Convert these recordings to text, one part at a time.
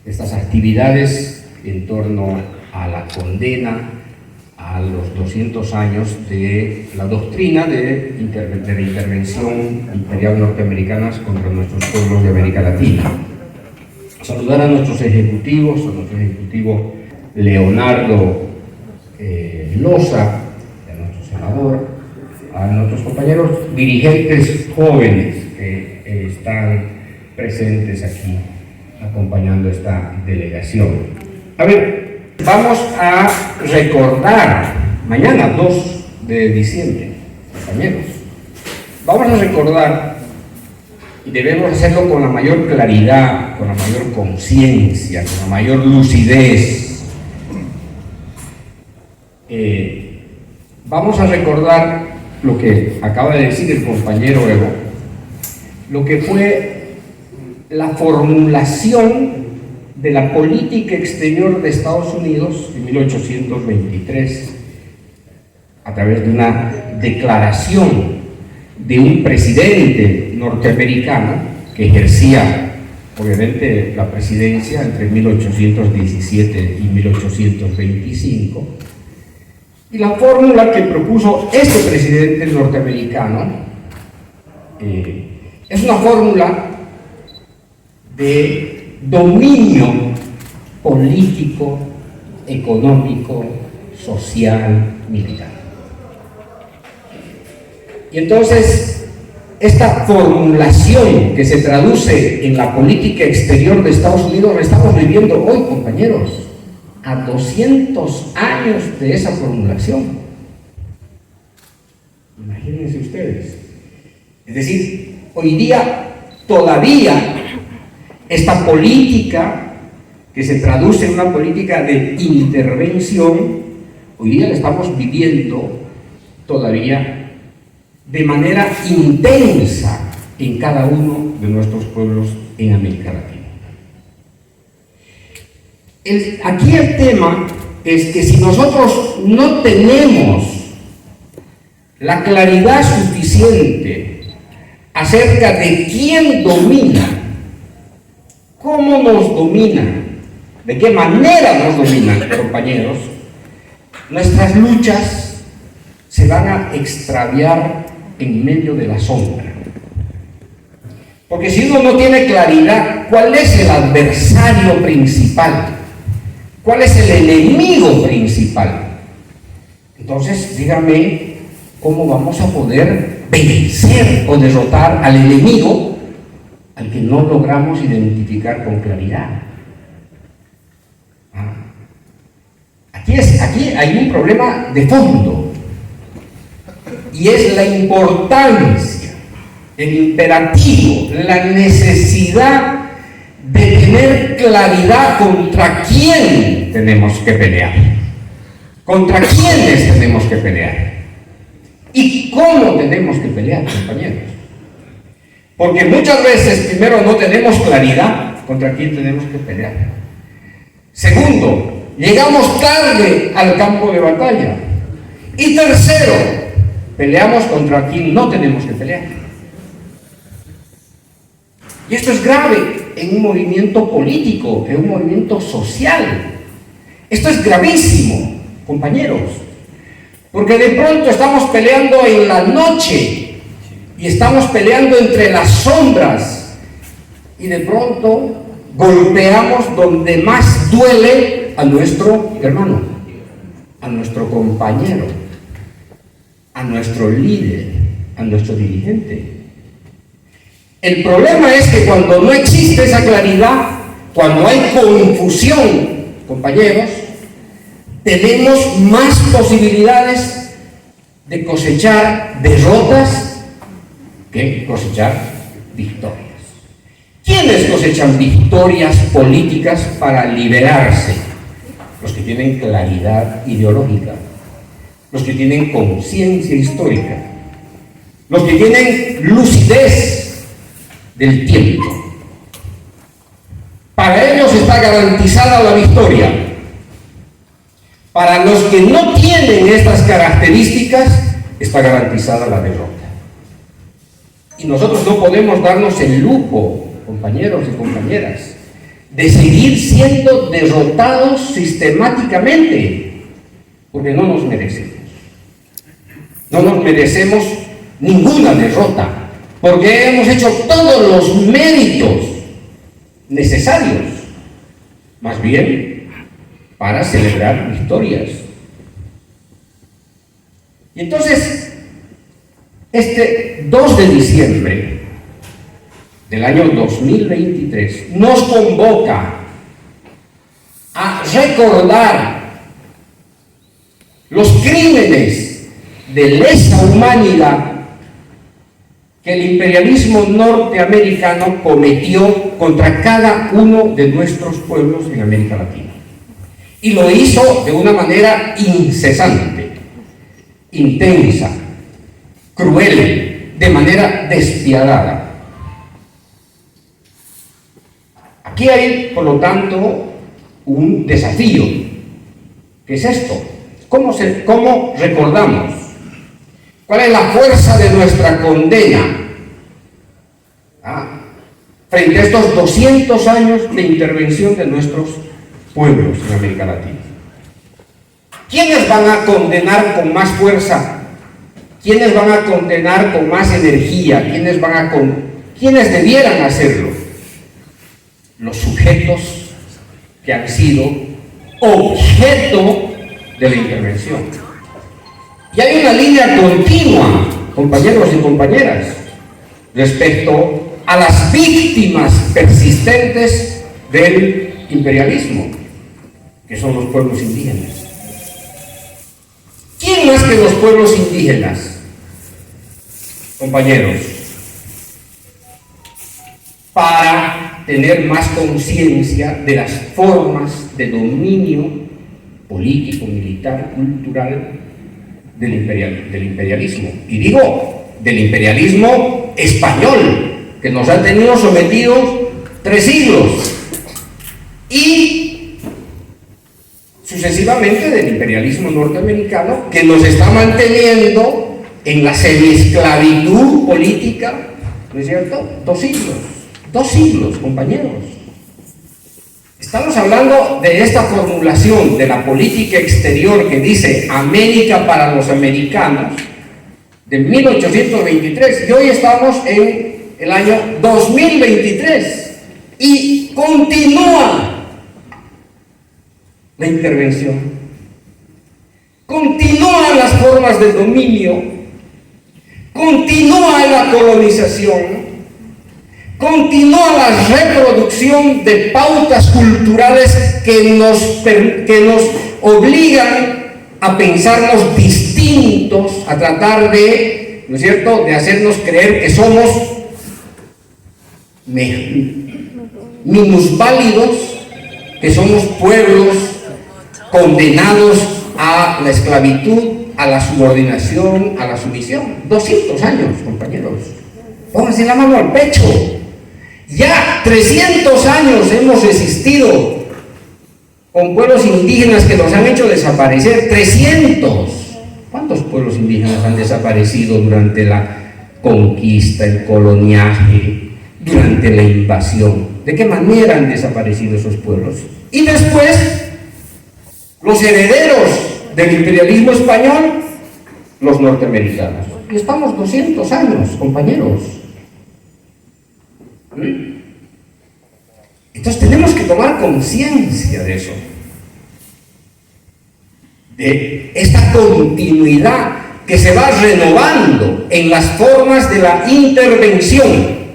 estas actividades en torno a la condena a los 200 años de la doctrina de la intervención imperial norteamericana contra nuestros pueblos de América Latina. Saludar a nuestros ejecutivos, a nuestro ejecutivo Leonardo Loza, a nuestro senador, a nuestros compañeros dirigentes jóvenes que están presentes aquí acompañando esta delegación. A ver, vamos a recordar mañana 2 de diciembre, compañeros, vamos a recordar, y debemos hacerlo con la mayor claridad, con la mayor conciencia, con la mayor lucidez. Vamos a recordar lo que acaba de decir el compañero Evo, lo que fue la formulación de la política exterior de Estados Unidos en 1823, a través de una declaración de un presidente norteamericano que ejercía, obviamente, la presidencia entre 1817 y 1825, y la fórmula que propuso este presidente norteamericano es una fórmula de dominio político, económico, social, militar. Y entonces, esta formulación que se traduce en la política exterior de Estados Unidos la estamos viviendo hoy, compañeros, a 200 años de esa formulación. Imagínense ustedes. Es decir, hoy día todavía esta política que se traduce en una política de intervención, hoy día la estamos viviendo todavía de manera intensa en cada uno de nuestros pueblos en América Latina. Aquí el tema es que si nosotros no tenemos la claridad suficiente acerca de quién domina, cómo nos domina, de qué manera nos dominan, compañeros, nuestras luchas se van a extraviar en medio de la sombra. Porque si uno no tiene claridad cuál es el adversario principal, cuál es el enemigo principal, entonces dígame cómo vamos a poder vencer o derrotar al enemigo al que no logramos identificar con claridad. Aquí hay un problema de fondo, y es la importancia, el imperativo, la necesidad de tener claridad contra quién tenemos que pelear, contra quiénes tenemos que pelear y cómo tenemos que pelear, compañeros. Porque muchas veces, primero, no tenemos claridad contra quién tenemos que pelear. Segundo, llegamos tarde al campo de batalla. Y tercero, peleamos contra quien no tenemos que pelear. Y esto es grave en un movimiento político, en un movimiento social. Esto es gravísimo, compañeros, porque de pronto estamos peleando en la noche y estamos peleando entre las sombras, y de pronto golpeamos donde más duele a nuestro hermano, a nuestro compañero, a nuestro líder, a nuestro dirigente. El problema es que cuando no existe esa claridad, cuando hay confusión, compañeros, tenemos más posibilidades de cosechar derrotas que cosechar victorias. ¿Quiénes cosechan victorias políticas para liberarse? Los que tienen claridad ideológica, los que tienen conciencia histórica, los que tienen lucidez del tiempo. Para ellos está garantizada la victoria. Para los que no tienen estas características, está garantizada la derrota. Y nosotros no podemos darnos el lujo, compañeros y compañeras, de seguir siendo derrotados sistemáticamente, porque no nos merecemos. No nos merecemos ninguna derrota, porque hemos hecho todos los méritos necesarios, más bien para celebrar victorias. Y entonces, este 2 de diciembre del año 2023 nos convoca a recordar los crímenes de lesa humanidad que el imperialismo norteamericano cometió contra cada uno de nuestros pueblos en América Latina. Y lo hizo de una manera incesante, intensa, cruel, de manera despiadada. Aquí hay, por lo tanto, un desafío. ¿Qué es esto? ¿Cómo recordamos? ¿Cuál es la fuerza de nuestra condena frente a estos 200 años de intervención de nuestros pueblos en América Latina? ¿Quiénes van a condenar con más fuerza? ¿Quiénes van a condenar con más energía? ¿Quiénes debieran hacerlo? Los sujetos que han sido objeto de la intervención. Y hay una línea continua, compañeros y compañeras, respecto a las víctimas persistentes del imperialismo, que son los pueblos indígenas. ¿Quién más que los pueblos indígenas, compañeros, para tener más conciencia de las formas de dominio político, militar, cultural del imperialismo? Y digo, del imperialismo español, que nos ha tenido sometidos 3 siglos, y sucesivamente del imperialismo norteamericano, que nos está manteniendo en la semiesclavitud política, ¿no es cierto? 2 siglos. 2 siglos, compañeros. Estamos hablando de esta formulación de la política exterior que dice América para los americanos, de 1823, y hoy estamos en el año 2023, y continúa la intervención, continúan las formas de dominio, continúa la colonización, continúa la reproducción de pautas culturales que nos obligan a pensarnos distintos, a tratar de, ¿no es cierto?, de hacernos creer que somos minusválidos, que somos pueblos condenados a la esclavitud, a la subordinación, a la sumisión. 200 años, compañeros. Pónganse la mano al pecho. Ya 300 años hemos resistido con pueblos indígenas que nos han hecho desaparecer. 300. ¿Cuántos pueblos indígenas han desaparecido durante la conquista, el coloniaje, durante la invasión? ¿De qué manera han desaparecido esos pueblos? Y después, los herederos del imperialismo español, los norteamericanos. Y estamos 200 años, compañeros. Entonces tenemos que tomar conciencia de eso, de esta continuidad que se va renovando en las formas de la intervención.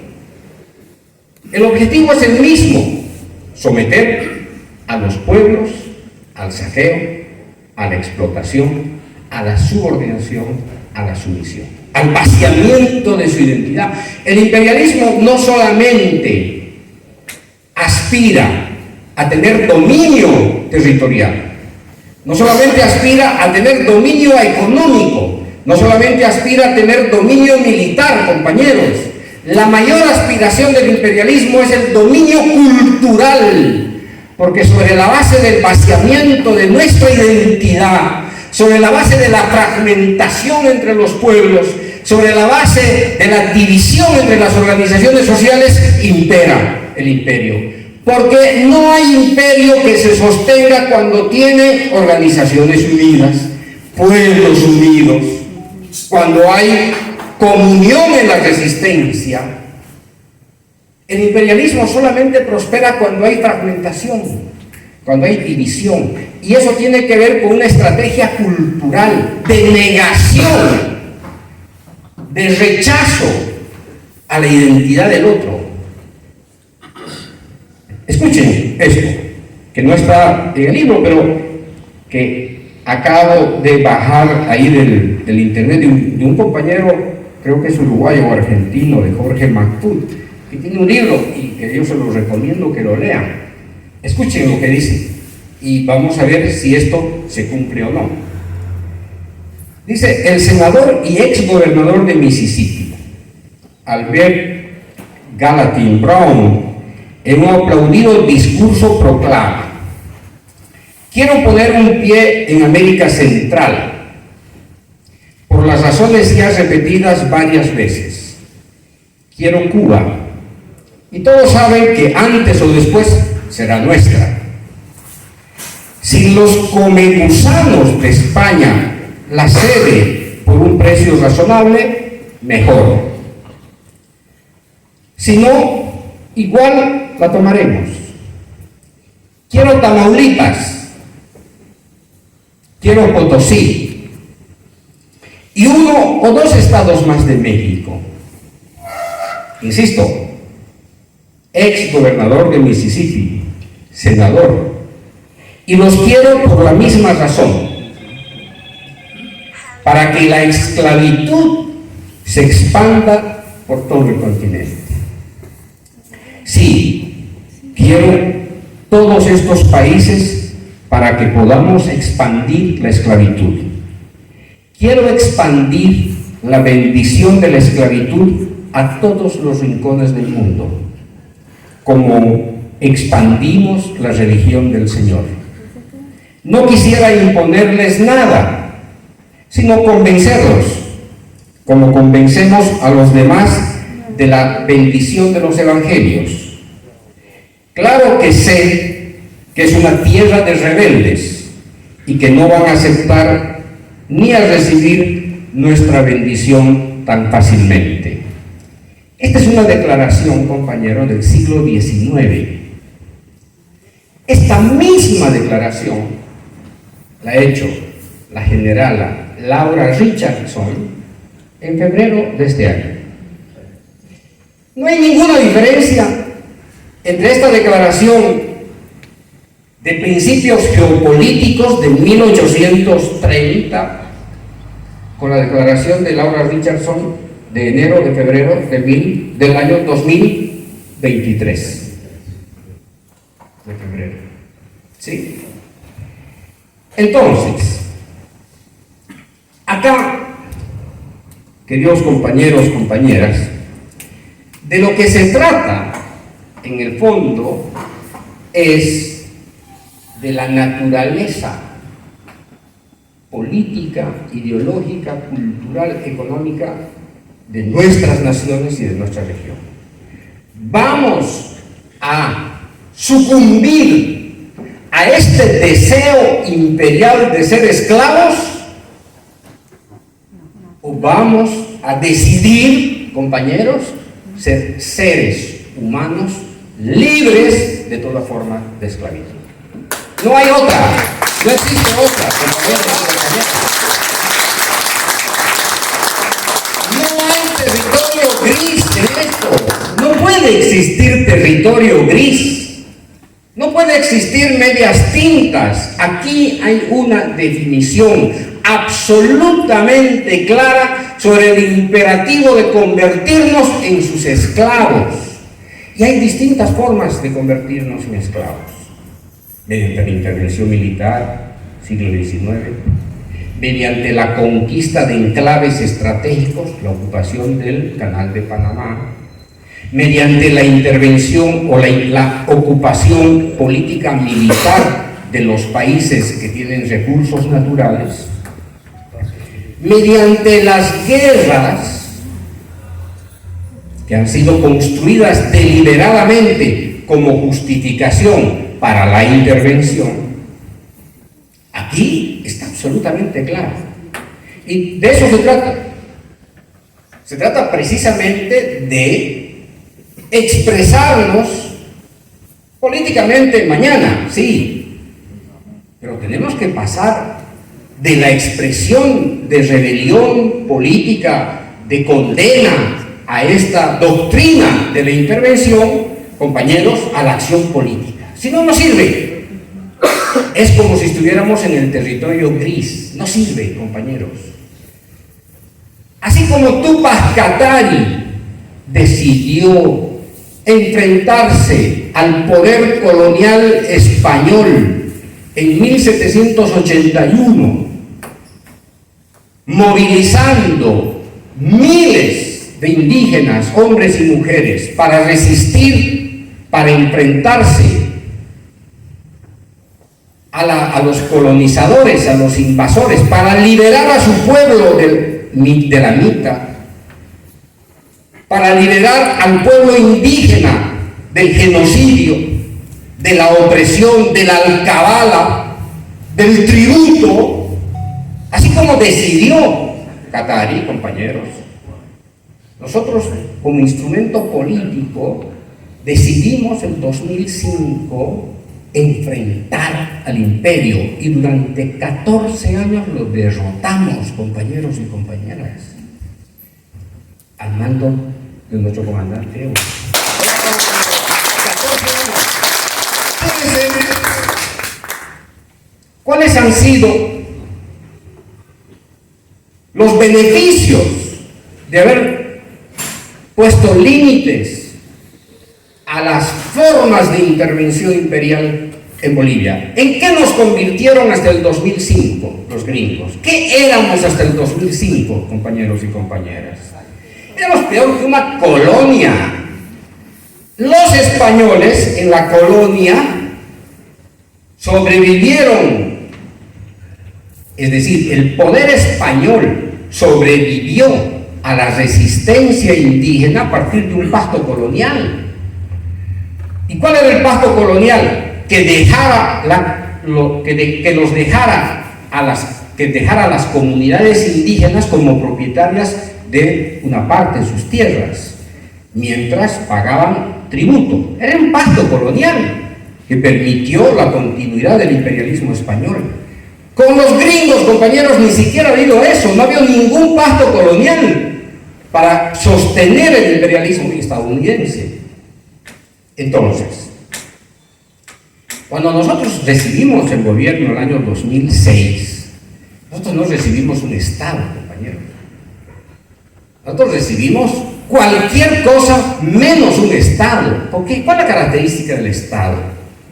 El objetivo es el mismo: someter a los pueblos al saqueo, a la explotación, a la subordinación, a la sumisión, al vaciamiento de su identidad. El imperialismo no solamente aspira a tener dominio territorial, no solamente aspira a tener dominio económico, no solamente aspira a tener dominio militar, compañeros. La mayor aspiración del imperialismo es el dominio cultural, porque sobre la base del vaciamiento de nuestra identidad, sobre la base de la fragmentación entre los pueblos, sobre la base de la división entre las organizaciones sociales, impera el imperio. Porque no hay imperio que se sostenga cuando tiene organizaciones unidas, pueblos unidos, cuando hay comunión en la resistencia. El imperialismo solamente prospera cuando hay fragmentación, cuando hay división. Y eso tiene que ver con una estrategia cultural de negación, de rechazo a la identidad del otro. Escuchen esto, que no está en el libro, pero que acabo de bajar ahí del internet de un compañero, creo que es uruguayo o argentino, de Jorge Mactud, que tiene un libro y que yo se lo recomiendo que lo lean. Escuchen lo que dice y vamos a ver si esto se cumple o no. Dice: el senador y ex gobernador de Mississippi, Albert Gallatin Brown, en un aplaudido discurso proclama: quiero poner un pie en América Central por las razones ya repetidas varias veces. Quiero Cuba, y todos saben que antes o después será nuestra. Si los comegusanos de España la cede por un precio razonable, mejor. Si no, igual la tomaremos. Quiero Tamaulipas, quiero Potosí y uno o dos estados más de México. Insisto, ex gobernador de Mississippi, senador, y los quiero por la misma razón, para que la esclavitud se expanda por todo el continente. Sí, quiero todos estos países para que podamos expandir la esclavitud. Quiero expandir la bendición de la esclavitud a todos los rincones del mundo, como expandimos la religión del Señor. No quisiera imponerles nada, sino convencerlos, como convencemos a los demás de la bendición de los evangelios. Claro que sé que es una tierra de rebeldes y que no van a aceptar ni a recibir nuestra bendición tan fácilmente. Esta es una declaración, compañero, del siglo XIX. Esta misma declaración la ha hecho la generala Laura Richardson en febrero de este año. No hay ninguna diferencia entre esta declaración de principios geopolíticos de 1830 con la declaración de Laura Richardson de enero, de febrero del año 2023. De febrero. ¿Sí? Entonces, acá, queridos compañeros, compañeras, de lo que se trata, en el fondo, es de la naturaleza política, ideológica, cultural, económica de nuestras naciones y de nuestra región. ¿Vamos a sucumbir a este deseo imperial de ser esclavos? ¿O vamos a decidir, compañeros, ser seres humanos libres de toda forma de esclavitud? No hay otra, no existe otra, compañeros. No hay territorio gris en esto. No puede existir territorio gris. No puede existir medias tintas. Aquí hay una definición absolutamente clara sobre el imperativo de convertirnos en sus esclavos. Y hay distintas formas de convertirnos en esclavos. Mediante la intervención militar, siglo XIX, mediante la conquista de enclaves estratégicos, la ocupación del Canal de Panamá, mediante la intervención o la ocupación política militar de los países que tienen recursos naturales, mediante las guerras que han sido construidas deliberadamente como justificación para la intervención, aquí está absolutamente claro. Y de eso se trata. Se trata precisamente de expresarnos políticamente mañana, sí, pero tenemos que pasar de la expresión de rebelión política, de condena a esta doctrina de la intervención, compañeros, a la acción política. Si no, no sirve. Es como si estuviéramos en el territorio gris. No sirve, compañeros. Así como Túpac Katari decidió enfrentarse al poder colonial español en 1781, movilizando miles de indígenas, hombres y mujeres, para resistir, para enfrentarse a los colonizadores, a los invasores, para liberar a su pueblo de la Mita, para liberar al pueblo indígena del genocidio, de la opresión, de la alcabala, del tributo, así como decidió Katari, compañeros. Nosotros, como instrumento político, decidimos en 2005 enfrentar al imperio y durante 14 años lo derrotamos, compañeros y compañeras, al mando de nuestro comandante Evo. 14 años. ¿Cuáles han sido los beneficios de haber puesto límites a las formas de intervención imperial en Bolivia? ¿En qué nos convirtieron hasta el 2005 los gringos? ¿Qué éramos hasta el 2005, compañeros y compañeras? Éramos peor que una colonia. Los españoles en la colonia sobrevivieron, es decir, el poder español sobrevivió a la resistencia indígena a partir de un pacto colonial. ¿Y cuál era el pacto colonial? Que dejara a las comunidades indígenas como propietarias de una parte de sus tierras, mientras pagaban tributo. Era un pacto colonial que permitió la continuidad del imperialismo español. Con los gringos, compañeros, ni siquiera ha habido eso, no ha habido ningún pacto colonial para sostener el imperialismo estadounidense. Entonces, cuando nosotros recibimos el gobierno en el año 2006, nosotros no recibimos un Estado, compañeros. Nosotros recibimos cualquier cosa menos un Estado. Porque, ¿cuál es la característica del Estado?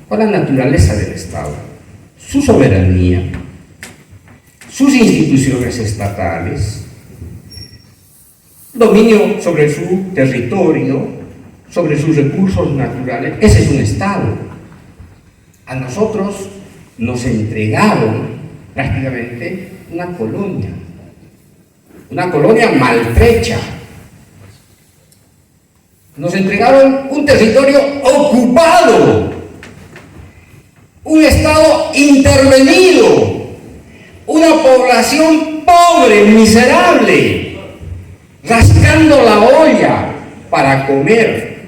¿Cuál es la naturaleza del Estado? Su soberanía, sus instituciones estatales, dominio sobre su territorio, sobre sus recursos naturales. Ese es un Estado. A nosotros nos entregaron prácticamente una colonia maltrecha. Nos entregaron un territorio ocupado, un Estado intervenido, una población pobre, miserable, rascando la olla para comer.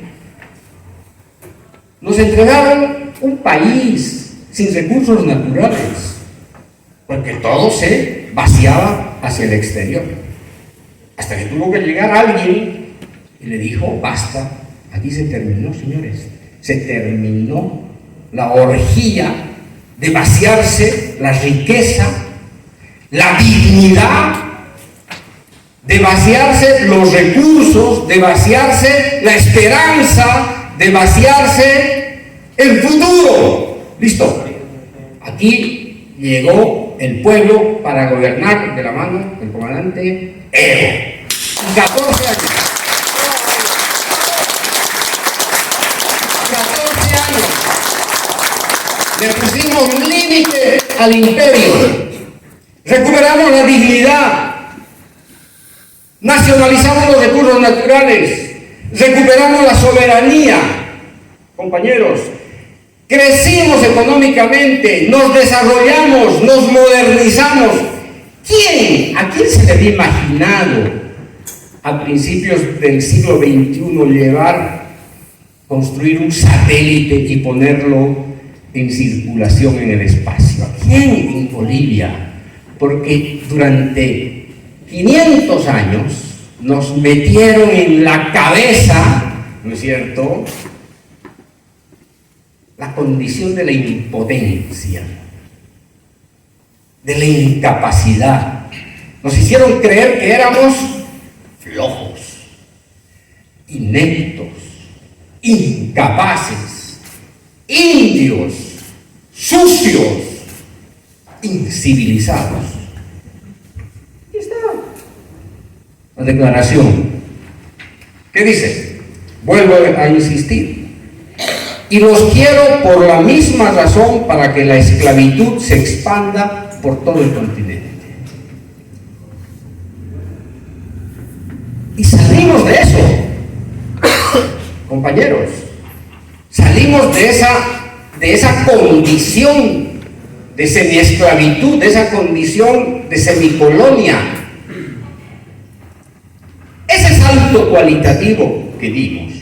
Nos entregaron un país sin recursos naturales, porque todo se vaciaba hacia el exterior. Hasta que tuvo que llegar alguien y le dijo: basta, aquí se terminó, señores. Se terminó la orgía de vaciarse la riqueza, la dignidad, de vaciarse los recursos, de vaciarse la esperanza, de vaciarse el futuro. Listo. Aquí llegó el pueblo para gobernar de la mano del comandante Evo. 14 años. 14 años. Le pusimos límite al imperio. Recuperamos la dignidad. Nacionalizamos los recursos naturales. Recuperamos la soberanía. compañeros, crecimos económicamente, nos desarrollamos, nos modernizamos. ¿A quién se le había imaginado a principios del siglo XXI construir un satélite y ponerlo en circulación en el espacio? ¿A quién en Bolivia? Porque durante 500 años nos metieron en la cabeza, ¿no es cierto?, la condición de la impotencia, de la incapacidad. Nos hicieron creer que éramos flojos, ineptos, incapaces, indios, sucios, incivilizados. Aquí está la declaración. ¿Qué dice? Vuelvo a insistir. Y los quiero por la misma razón, para que la esclavitud se expanda por todo el continente. Y salimos de eso, compañeros. Salimos de esa condición de semiesclavitud, de esa condición de semicolonia. Ese salto cualitativo que dimos,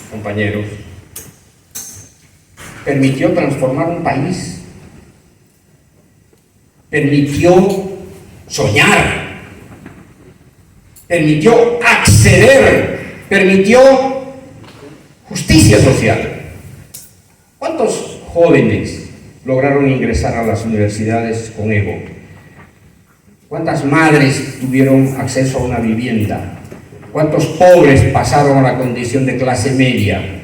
compañeros, permitió transformar un país, permitió soñar, permitió acceder, permitió justicia social. ¿Cuántos jóvenes lograron ingresar a las universidades con Evo? ¿Cuántas madres tuvieron acceso a una vivienda? ¿Cuántos pobres pasaron a la condición de clase media?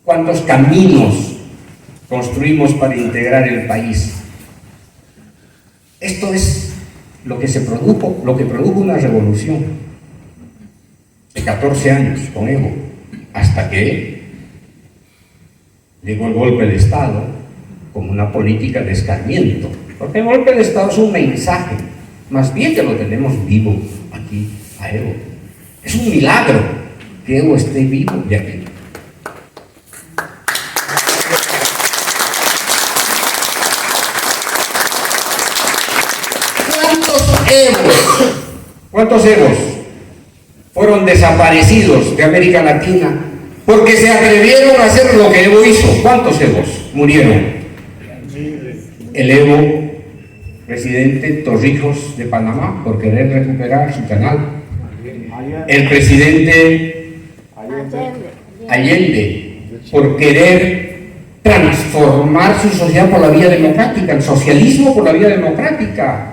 ¿Cuántos caminos construimos para integrar el país? Esto es lo que produjo una revolución de 14 años con Evo, hasta que llegó el golpe de Estado como una política de escarmiento. Porque el golpe de Estado es un mensaje, más bien que lo tenemos vivo aquí a Evo. Es un milagro que Evo esté vivo de aquí. ¿Cuántos Evos fueron desaparecidos de América Latina porque se atrevieron a hacer lo que Evo hizo? ¿Cuántos Evos murieron? El Evo presidente Torrijos de Panamá por querer recuperar su canal. El presidente Allende por querer transformar su sociedad por la vía democrática, el socialismo por la vía democrática.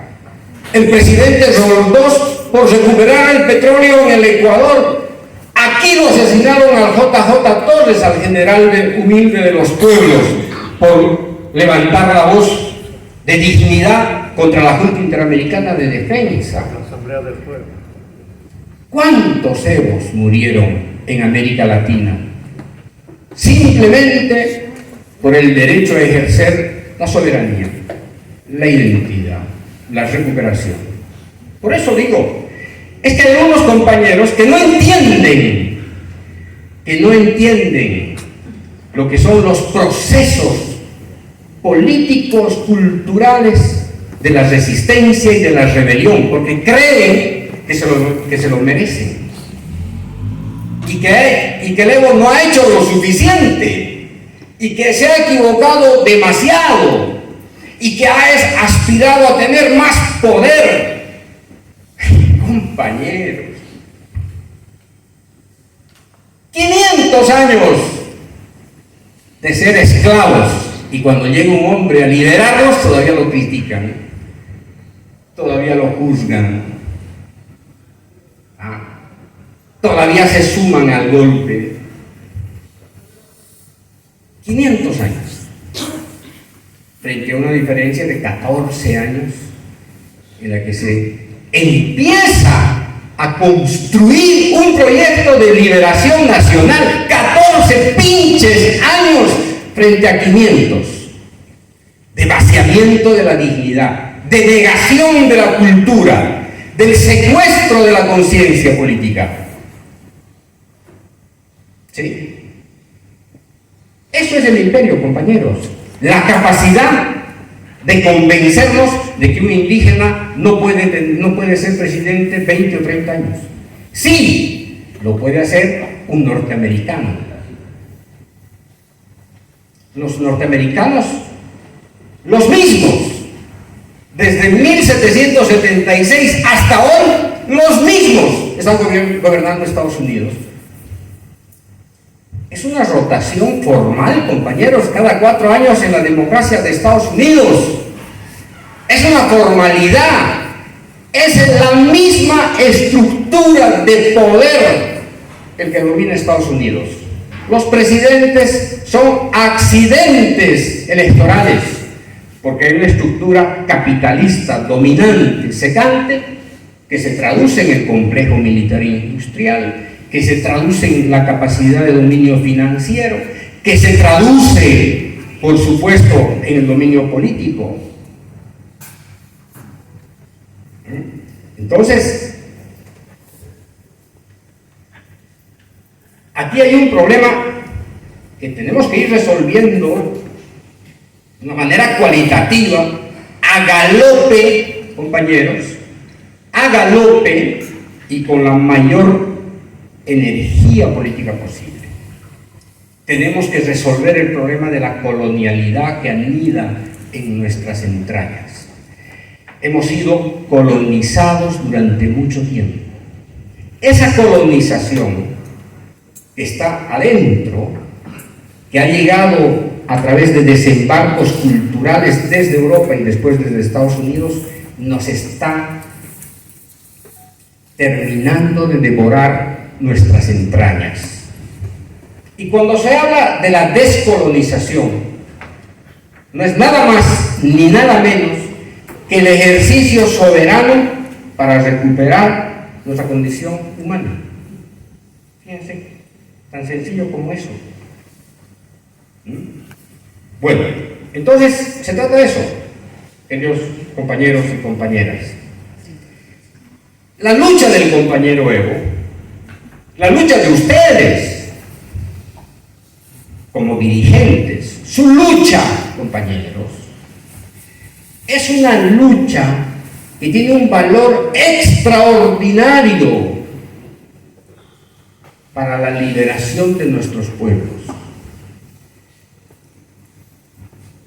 El presidente Roldós por recuperar el petróleo en el Ecuador. Aquí lo asesinaron al JJ Torres, al general humilde de los pueblos, por levantar la voz de dignidad contra la Junta Interamericana de Defensa. La Asamblea del Pueblo. ¿Cuántos Evos murieron en América Latina? Simplemente por el derecho a ejercer la soberanía, la identidad, la recuperación. Por eso digo, es que hay unos compañeros que no entienden lo que son los procesos políticos, culturales de la resistencia y de la rebelión, porque creen que se lo merecen y que el Evo no ha hecho lo suficiente y que se ha equivocado demasiado y que ha aspirado a tener más poder. Compañeros, 500 años de ser esclavos, y cuando llega un hombre a liderarlos todavía lo critican, todavía lo juzgan, todavía se suman al golpe. 500 años frente a una diferencia de 14 años en la que se empieza a construir un proyecto de liberación nacional. 14 pinches años frente a 500 de vaciamiento de la dignidad, de negación de la cultura, del secuestro de la conciencia política. ¿Sí? Eso es el imperio, compañeros. La capacidad de convencernos de que un indígena no puede ser presidente 20 o 30 años. Sí, lo puede hacer un norteamericano. Los norteamericanos, los mismos, desde 1776 hasta hoy, los mismos están gobernando Estados Unidos. Es una rotación formal, compañeros, cada 4 años en la democracia de Estados Unidos. Es una formalidad. Es la misma estructura de poder el que domina Estados Unidos. Los presidentes son accidentes electorales, porque hay una estructura capitalista dominante, secante, que se traduce en el complejo militar e industrial, que se traduce en la capacidad de dominio financiero, que se traduce, por supuesto, en el dominio político. Entonces, aquí hay un problema que tenemos que ir resolviendo de una manera cualitativa, a galope, compañeros, a galope y con la mayor energía política posible. Tenemos que resolver el problema de la colonialidad que anida en nuestras entrañas. Hemos sido colonizados durante mucho tiempo. Esa colonización que está adentro, que ha llegado a través de desembarcos culturales desde Europa y después desde Estados Unidos, nos está terminando de devorar nuestras entrañas. Y cuando se habla de la descolonización, no es nada más ni nada menos que el ejercicio soberano para recuperar nuestra condición humana. Fíjense, tan sencillo como eso. Bueno, entonces se trata de eso, queridos compañeros y compañeras. La lucha del compañero Evo, la lucha de ustedes como dirigentes, su lucha, compañeros, es una lucha que tiene un valor extraordinario para la liberación de nuestros pueblos.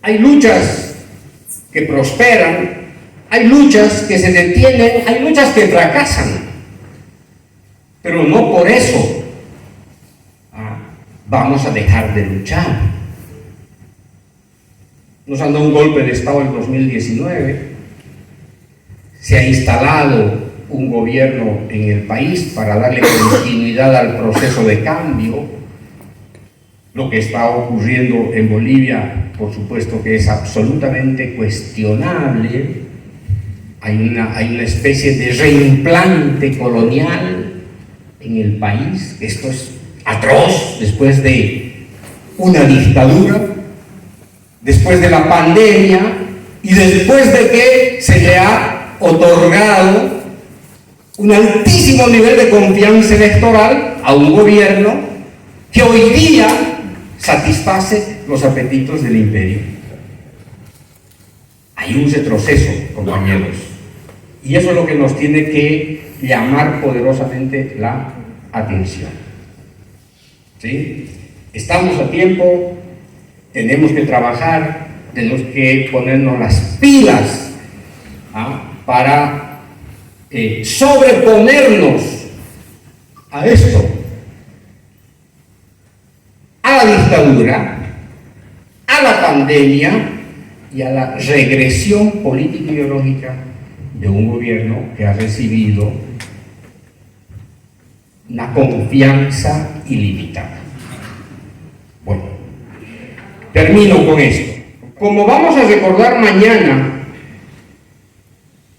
Hay luchas que prosperan, hay luchas que se detienen, hay luchas que fracasan, pero no por eso vamos a dejar de luchar. Nos han dado un golpe de Estado en 2019, se ha instalado un gobierno en el país para darle continuidad al proceso de cambio. Lo que está ocurriendo en Bolivia, por supuesto que es absolutamente cuestionable. Hay una especie de reimplante colonial en el país. Esto es atroz después de una dictadura, después de la pandemia y después de que se le ha otorgado un altísimo nivel de confianza electoral a un gobierno que hoy día satisface los apetitos del imperio. Hay un retroceso, compañeros, y eso es lo que nos tiene que llamar poderosamente la atención. ¿Sí? Estamos a tiempo, tenemos que trabajar, tenemos que ponernos las pilas para sobreponernos a esto, a la dictadura, a la pandemia y a la regresión política y ideológica de un gobierno que ha recibido una confianza ilimitada. Bueno, termino con esto. Como vamos a recordar mañana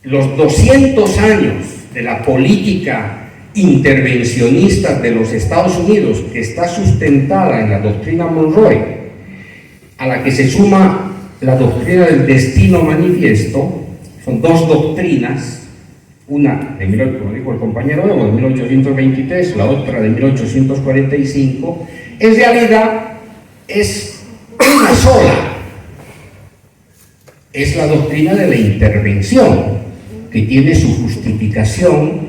los 200 años de la política intervencionista de los Estados Unidos, que está sustentada en la doctrina Monroe, a la que se suma la doctrina del destino manifiesto, son dos doctrinas, una de, como dijo el compañero Evo, de 1823, la otra de 1845, en realidad es sola. Es la doctrina de la intervención, que tiene su justificación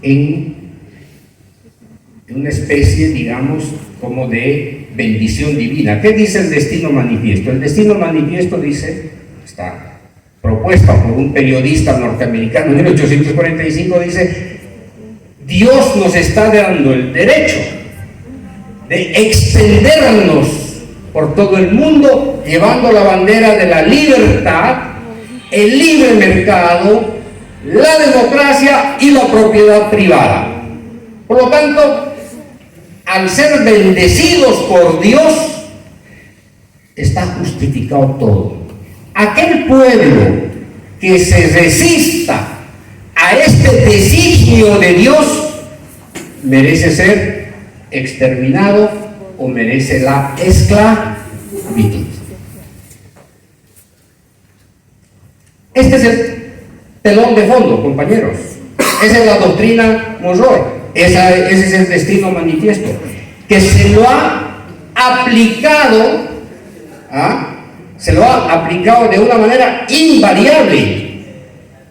en una especie, digamos, como de bendición divina. ¿Qué dice el destino manifiesto? El destino manifiesto dice, está propuesta por un periodista norteamericano en 1845, dice: Dios nos está dando el derecho de extendernos por todo el mundo, llevando la bandera de la libertad, el libre mercado, la democracia y la propiedad privada. Por lo tanto, al ser bendecidos por Dios, está justificado todo. Aquel pueblo que se resista a este designio de Dios merece ser exterminado o merece la esclavitud. Este es el telón de fondo, compañeros. Esa es la doctrina Monroe. Ese es el destino manifiesto, que se lo ha aplicado, de una manera invariable.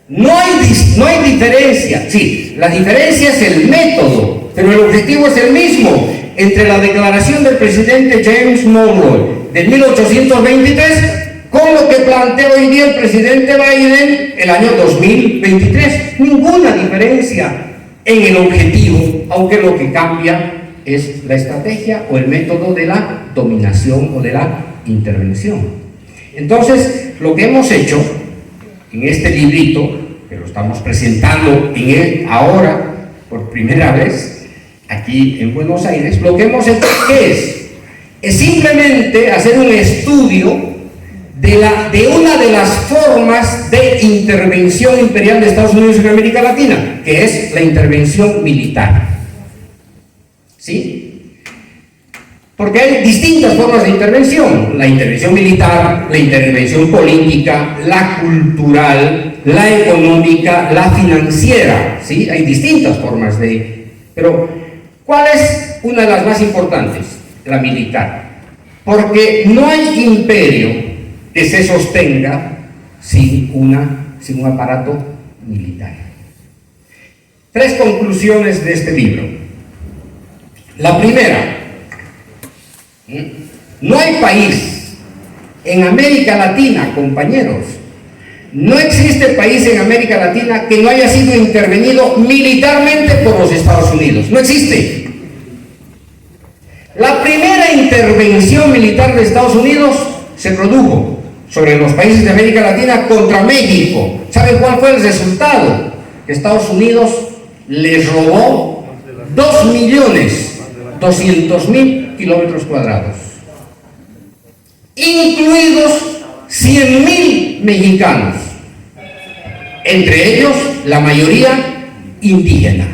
No hay diferencia. Sí, la diferencia es el método, pero el objetivo es el mismo. Entre la declaración del presidente James Monroe de 1823 con lo que plantea hoy día el presidente Biden el año 2023. Ninguna diferencia en el objetivo, aunque lo que cambia es la estrategia o el método de la dominación o de la intervención. Entonces, lo que hemos hecho en este librito, que lo estamos presentando en él ahora por primera vez aquí en Buenos Aires, lo que hemos hecho es simplemente hacer un estudio de una de las formas de intervención imperial de Estados Unidos en América Latina, que es la intervención militar. ¿Sí? Porque hay distintas formas de intervención: la intervención militar, la intervención política, la cultural, la económica, la financiera. ¿Sí? Hay distintas formas pero ¿cuál es una de las más importantes? La militar. Porque no hay imperio que se sostenga sin un aparato militar. 3 conclusiones de este libro. La primera: no hay país en América Latina, compañeros, no existe país en América Latina que no haya sido intervenido militarmente por los Estados Unidos. No existe. La primera intervención militar de Estados Unidos se produjo sobre los países de América Latina contra México. ¿Saben cuál fue el resultado? Que Estados Unidos les robó 2.200.000 kilómetros cuadrados, incluidos 100.000 mexicanos, entre ellos la mayoría indígena,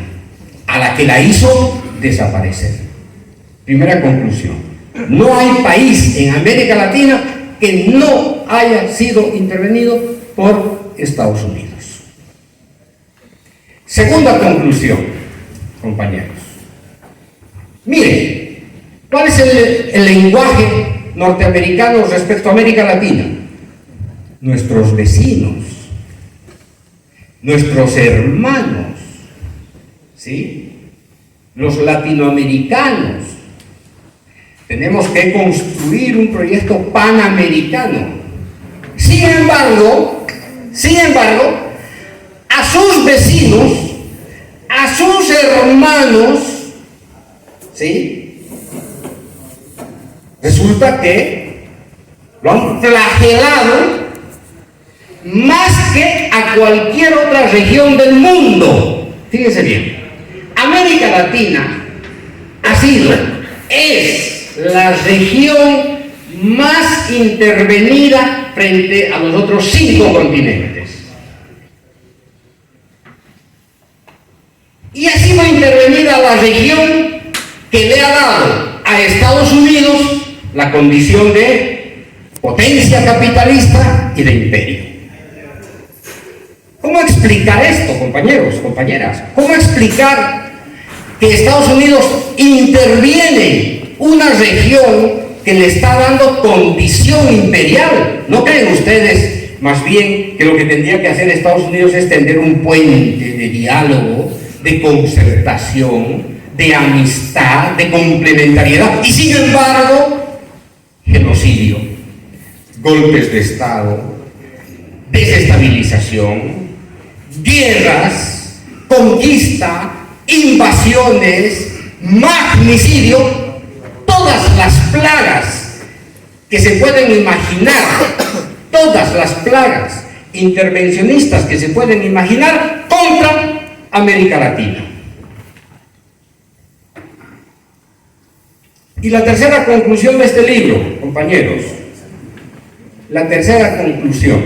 a la que la hizo desaparecer. Primera conclusión: no hay país en América Latina que no haya sido intervenido por Estados Unidos. Segunda conclusión, compañeros. Miren, ¿cuál es el lenguaje norteamericano respecto a América Latina? Nuestros vecinos, nuestros hermanos, ¿sí? Los latinoamericanos. Tenemos que construir un proyecto panamericano. Sin embargo, a sus vecinos, a sus hermanos, ¿sí?, resulta que lo han flagelado más que a cualquier otra región del mundo. Fíjense bien, América Latina es la región más intervenida frente a los otros 5 continentes. Y ha sido intervenida la región que le ha dado a Estados Unidos la condición de potencia capitalista y de imperio. ¿Cómo explicar esto, compañeros, compañeras? ¿Cómo explicar que Estados Unidos interviene una región que le está dando condición imperial. ¿No creen ustedes, más bien, que lo que tendría que hacer Estados Unidos es tender un puente de diálogo, de concertación, de amistad, de complementariedad? Y sin embargo, genocidio, golpes de Estado, desestabilización, guerras, conquista, invasiones, magnicidio, todas las plagas que se pueden imaginar, todas las plagas intervencionistas que se pueden imaginar contra América Latina. Y la tercera conclusión de este libro, compañeros, la tercera conclusión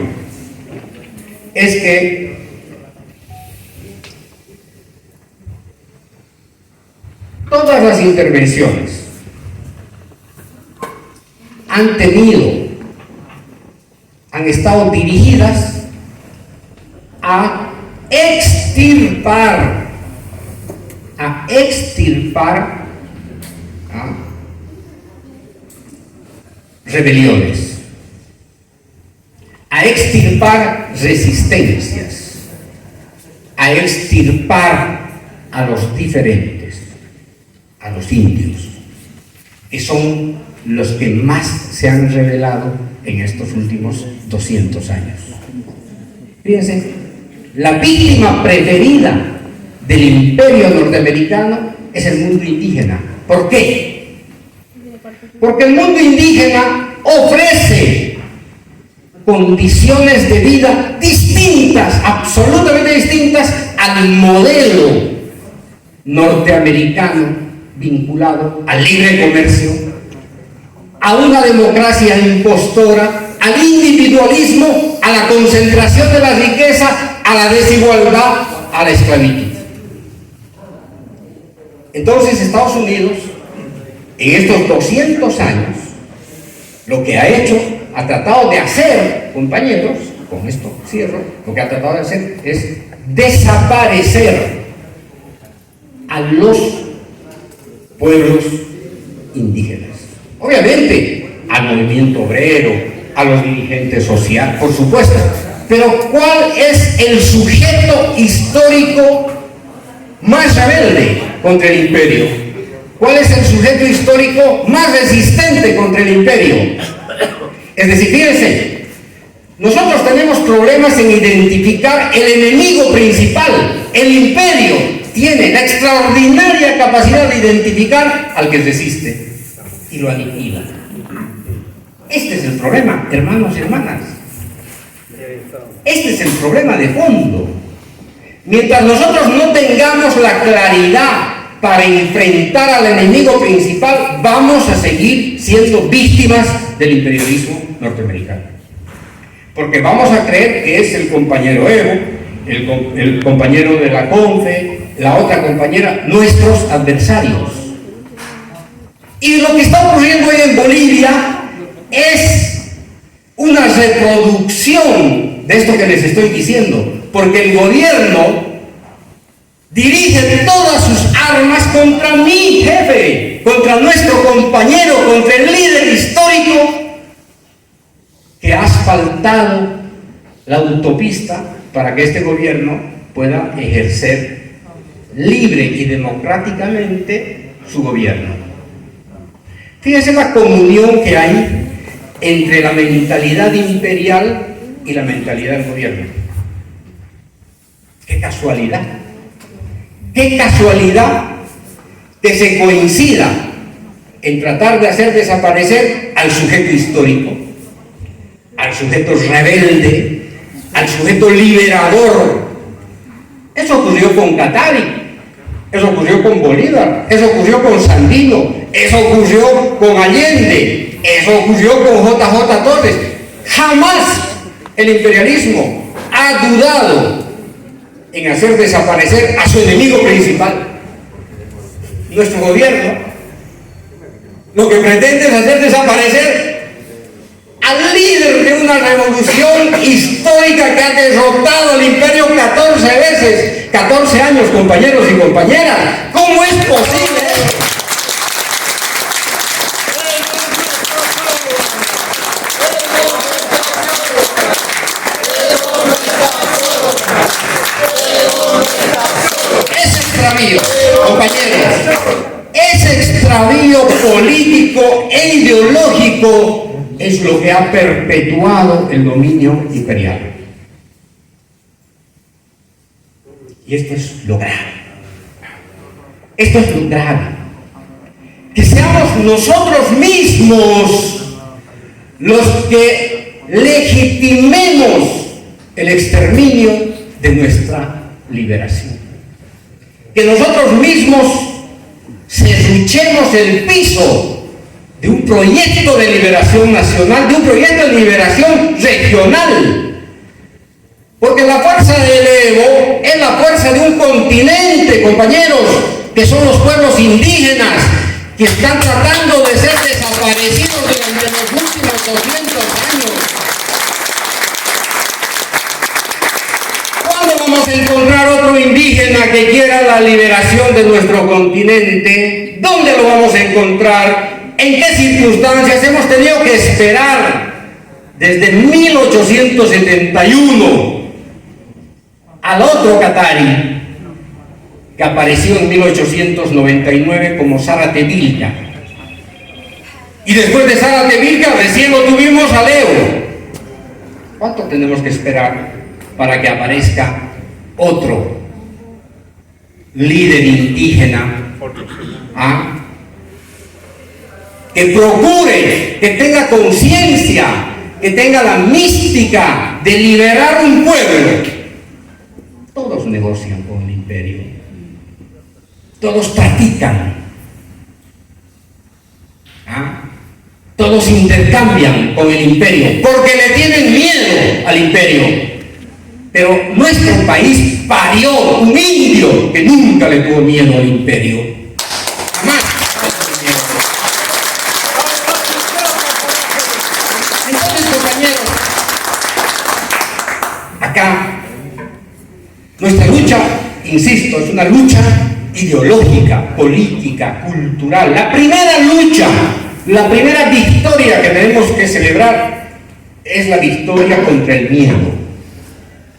es que todas las intervenciones han estado dirigidas a extirpar rebeliones, a extirpar resistencias, a extirpar a los diferentes, a los indios, que son los que más se han rebelado en estos últimos 200 años. Fíjense, la víctima preferida del imperio norteamericano es el mundo indígena. ¿Por qué? Porque el mundo indígena ofrece condiciones de vida distintas, absolutamente distintas al modelo norteamericano vinculado al libre comercio, a una democracia impostora, al individualismo, a la concentración de la riqueza, a la desigualdad, a la esclavitud. Entonces Estados Unidos, en estos 200 años, lo que ha hecho, ha tratado de hacer, compañeros, con esto cierro, lo que ha tratado de hacer es desaparecer a los pueblos indígenas. Obviamente, al movimiento obrero, a los dirigentes sociales, por supuesto. Pero ¿cuál es el sujeto histórico más rebelde contra el imperio? ¿Cuál es el sujeto histórico más resistente contra el imperio? Es decir, fíjense, nosotros tenemos problemas en identificar el enemigo principal. El imperio tiene la extraordinaria capacidad de identificar al que resiste y lo aniquila. Este es el problema, hermanos y hermanas. Este es el problema de fondo. Mientras nosotros no tengamos la claridad para enfrentar al enemigo principal, vamos a seguir siendo víctimas del imperialismo norteamericano. Porque vamos a creer que es el compañero Evo, el compañero de la CONFE, la otra compañera, nuestros adversarios. Y lo que está ocurriendo hoy en Bolivia es una reproducción de esto que les estoy diciendo, porque el gobierno dirige todas sus armas contra mi jefe, contra nuestro compañero, contra el líder histórico que ha asfaltado la autopista para que este gobierno pueda ejercer libre y democráticamente su gobierno. Fíjense la comunión que hay entre la mentalidad imperial y la mentalidad del gobierno. ¡Qué casualidad! ¡Qué casualidad que se coincida en tratar de hacer desaparecer al sujeto histórico, al sujeto rebelde, al sujeto liberador! Eso ocurrió con Katari, eso ocurrió con Bolívar, eso ocurrió con Sandino, eso ocurrió con Allende, eso ocurrió con JJ Torres. Jamás el imperialismo ha dudado en hacer desaparecer a su enemigo principal. Nuestro gobierno lo que pretende es hacer desaparecer al líder de una revolución histórica que ha derrotado al imperio 14 veces, 14 años, compañeros y compañeras. ¿Cómo es posible eso? lo que ha perpetuado el dominio imperial. Y esto es lo grave. Esto es lo grave. Que seamos nosotros mismos los que legitimemos el exterminio de nuestra liberación. Que nosotros mismos serruchemos el piso de un proyecto de liberación nacional, de un proyecto de liberación regional. Porque la fuerza del Evo es la fuerza de un continente, compañeros, que son los pueblos indígenas, que están tratando de ser desaparecidos durante los últimos 200 años. ¿Cuándo vamos a encontrar otro indígena que quiera la liberación de nuestro continente? ¿Dónde lo vamos a encontrar? ¿En qué circunstancias? Hemos tenido que esperar desde 1871 al otro Katari, que apareció en 1899 como Zárate Vilca. Y después de Zárate Vilca recién lo tuvimos a Leo. ¿Cuánto tenemos que esperar para que aparezca otro líder indígena? Que procure, que tenga conciencia, que tenga la mística de liberar un pueblo. Todos negocian con el imperio. Todos practican. Todos intercambian con el imperio porque le tienen miedo al imperio. Pero nuestro país parió un indio que nunca le tuvo miedo al imperio. Jamás. Entonces, compañeros, acá nuestra lucha, insisto, es una lucha ideológica, política, cultural. La primera lucha, la primera victoria que tenemos que celebrar es la victoria contra el miedo.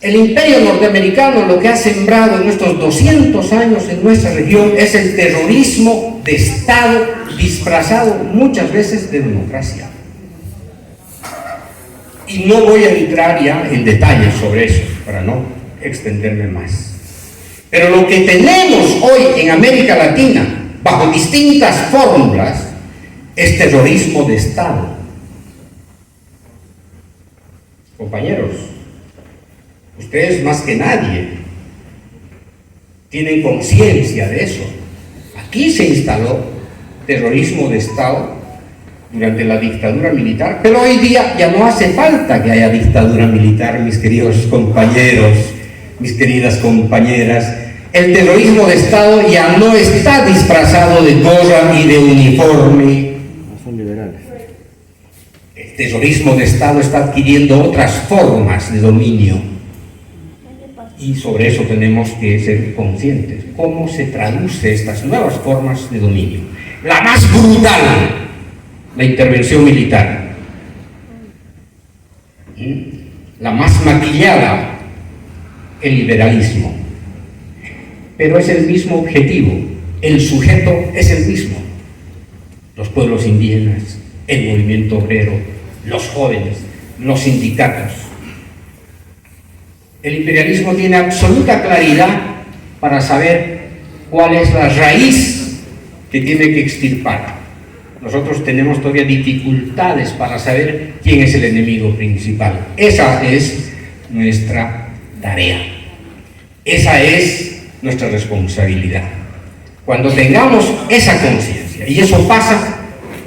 El imperio norteamericano lo que ha sembrado en estos 200 años en nuestra región es el terrorismo de Estado disfrazado muchas veces de democracia. Y no voy a entrar ya en detalles sobre eso para no extenderme más. Pero lo que tenemos hoy en América Latina, bajo distintas fórmulas, es terrorismo de Estado. Compañeros, ustedes más que nadie tienen conciencia de eso. Aquí se instaló terrorismo de Estado durante la dictadura militar, pero hoy día ya no hace falta que haya dictadura militar, mis queridos compañeros, mis queridas compañeras. El terrorismo de Estado ya no está disfrazado de gorra y de uniforme. Son liberales. El terrorismo de Estado está adquiriendo otras formas de dominio. Y sobre eso tenemos que ser conscientes. ¿Cómo se traduce estas nuevas formas de dominio? La más brutal, la intervención militar. La más maquillada, el liberalismo. Pero es el mismo objetivo, el sujeto es el mismo. Los pueblos indígenas, el movimiento obrero, los jóvenes, los sindicatos. El imperialismo tiene absoluta claridad para saber cuál es la raíz que tiene que extirpar. Nosotros tenemos todavía dificultades para saber quién es el enemigo principal. Esa es nuestra tarea. Esa es nuestra responsabilidad. Cuando tengamos esa conciencia, y eso pasa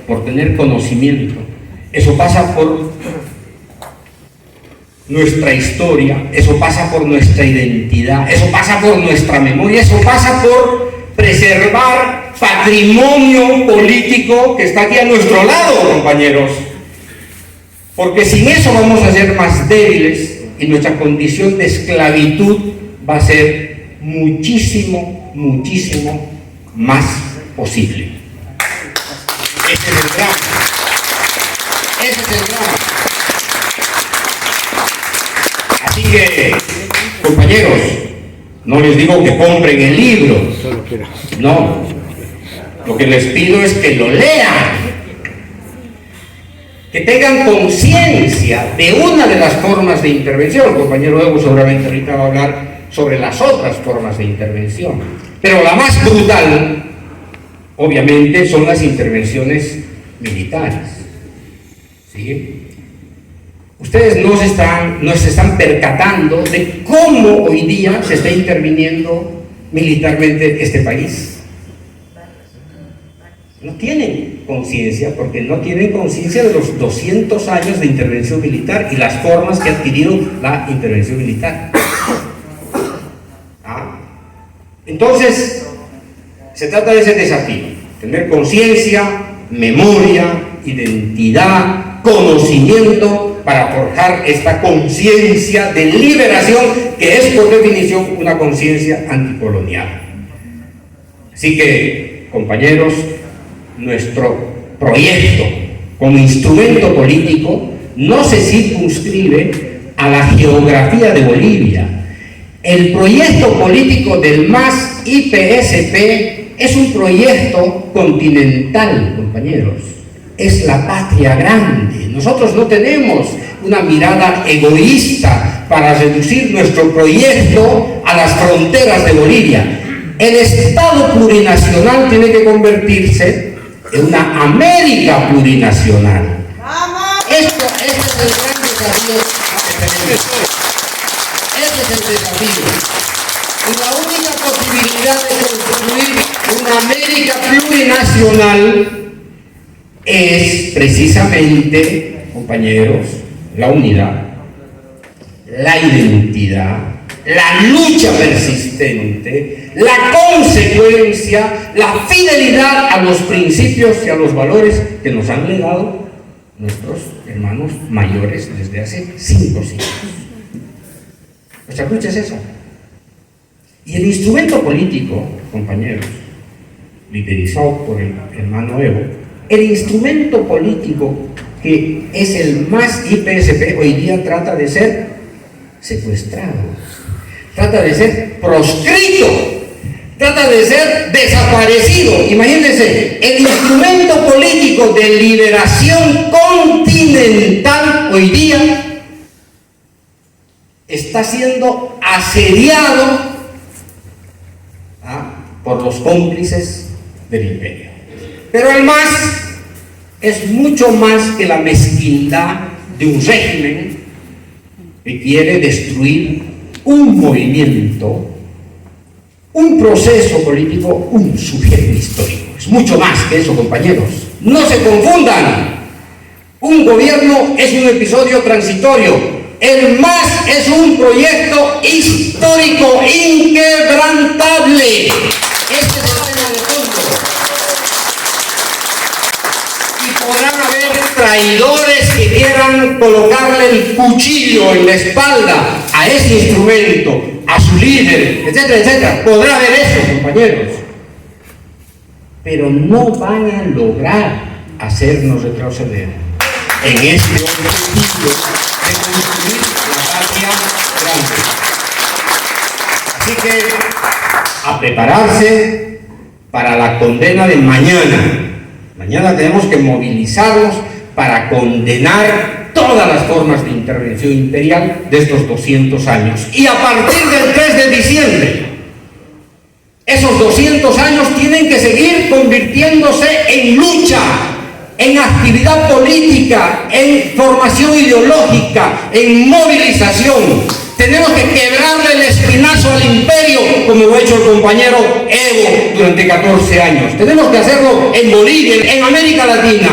por tener conocimiento, eso pasa por nuestra historia, eso pasa por nuestra identidad, eso pasa por nuestra memoria, eso pasa por preservar patrimonio político que está aquí a nuestro lado, compañeros. Porque sin eso vamos a ser más débiles y nuestra condición de esclavitud va a ser muchísimo, muchísimo más posible. Ese es el drama. Ese es el drama. Así que, compañeros, no les digo que compren el libro. No. Lo que les pido es que lo lean. que tengan conciencia de una de las formas de intervención. El compañero Evo seguramente ahorita va a hablar sobre las otras formas de intervención. Pero la más brutal, obviamente, son las intervenciones militares. ¿Sí? Ustedes no se están percatando de cómo hoy día se está interviniendo militarmente este país. No tienen conciencia, porque no tienen conciencia de los 200 años de intervención militar y las formas que ha adquirido la intervención militar. Entonces, se trata de ese desafío: tener conciencia, memoria, identidad, conocimiento, para forjar esta conciencia de liberación, que es por definición una conciencia anticolonial. Así que, compañeros, nuestro proyecto como instrumento político no se circunscribe a la geografía de Bolivia. El proyecto político del MAS IPSP es un proyecto continental, compañeros. Es la patria grande. Nosotros no tenemos una mirada egoísta para reducir nuestro proyecto a las fronteras de Bolivia. El Estado plurinacional tiene que convertirse en una América plurinacional. Este es el gran desafío que tenemos. Ese es el desafío. Y la única posibilidad de construir una América plurinacional es precisamente, compañeros, la unidad, la identidad, la lucha persistente, la consecuencia, la fidelidad a los principios y a los valores que nos han legado nuestros hermanos mayores desde hace 5 siglos. Nuestra lucha es esa. Y el instrumento político, compañeros, liderizado por el hermano Evo, el instrumento político que es el MAS IPSP hoy día trata de ser secuestrado, trata de ser proscrito, trata de ser desaparecido. Imagínense, el instrumento político de liberación continental hoy día está siendo asediado por los cómplices del imperio. Pero el MAS es mucho más que la mezquindad de un régimen que quiere destruir un movimiento, un proceso político, un sujeto histórico. Es mucho más que eso, compañeros. No se confundan. Un gobierno es un episodio transitorio. El MAS es un proyecto histórico inquebrantable. Este es el tema de fondo. Y podrán haber traidores que quieran colocarle el cuchillo en la espalda a ese instrumento, a su líder, etcétera, etcétera. Podrá haber eso, compañeros. Pero no van a lograr hacernos retroceder en este objetivo de construir la patria grande. Así que a prepararse para la condena de mañana. Mañana tenemos que movilizarnos para condenar todas las formas de intervención imperial de estos 200 años. Y a partir del 3 de diciembre, esos 200 años tienen que seguir convirtiéndose en lucha, en actividad política, en formación ideológica, en movilización. Tenemos que quebrarle el espinazo al imperio, como lo ha hecho el compañero Evo durante 14 años. Tenemos que hacerlo en Bolivia, en América Latina,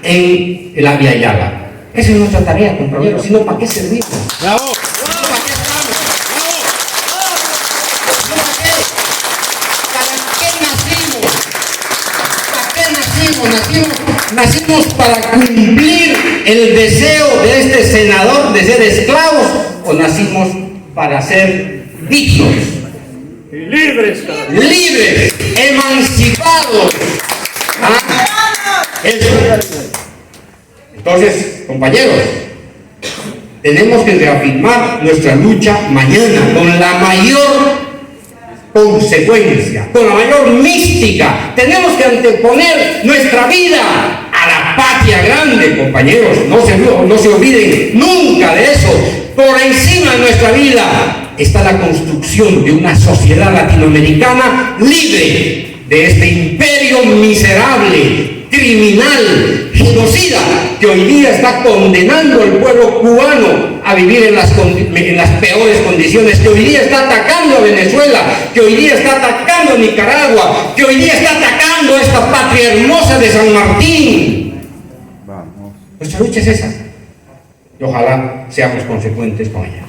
en el Abya Yala. Esa es nuestra tarea, compañeros. Si no, ¿para qué servimos? ¡Bravo! ¿Para qué estamos? Nacimos para cumplir el deseo de este senador de ser esclavos, o nacimos para ser dignos, libres, emancipados. Entonces, compañeros, tenemos que reafirmar nuestra lucha mañana con la mayor consecuencia, con la mayor mística. Tenemos que anteponer nuestra vida a la patria patria grande, compañeros, no se olviden nunca de eso. Por encima de nuestra vida está la construcción de una sociedad latinoamericana libre de este imperio miserable, criminal, genocida, que hoy día está condenando al pueblo cubano a vivir en las peores condiciones, que hoy día está atacando a Venezuela, que hoy día está atacando a Nicaragua, que hoy día está atacando a esta patria hermosa de San Martín. Nuestra lucha es esa, y ojalá seamos consecuentes con ella.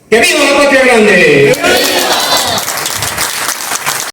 ¡Que viva la patria grande!